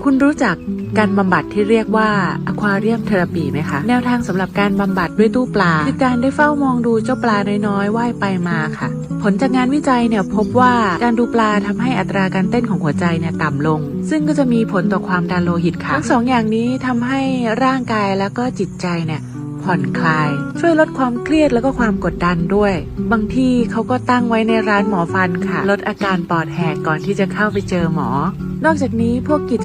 คุณรู้จักการบำบัดที่เรียกว่า Aquarium Therapy ไหมคะ แนวทางสำหรับการบำบัดด้วยตู้ปลาคือการได้เฝ้ามองดูเจ้าปลาน้อยๆว่ายไปมาค่ะผลจากงานวิจัยเนี่ยพบว่าการดูปลาทำให้อัตราการเต้นของหัวใจเนี่ยต่ำลงซึ่งก็จะมีผลต่อความดันโลหิตค่ะทั้งสองอย่างนี้ทำให้ร่างกายแล้วก็จิตใจเนี่ยผ่อนคลายช่วยลดความเครียดแล้วก็ความกดดันด้วยบางที่เขาก็ตั้งไว้ในร้านหมอฟันค่ะลดอาการปอดแหกก่อนที่จะเข้าไปเจอหมอนอกจากนี้พวกกิจ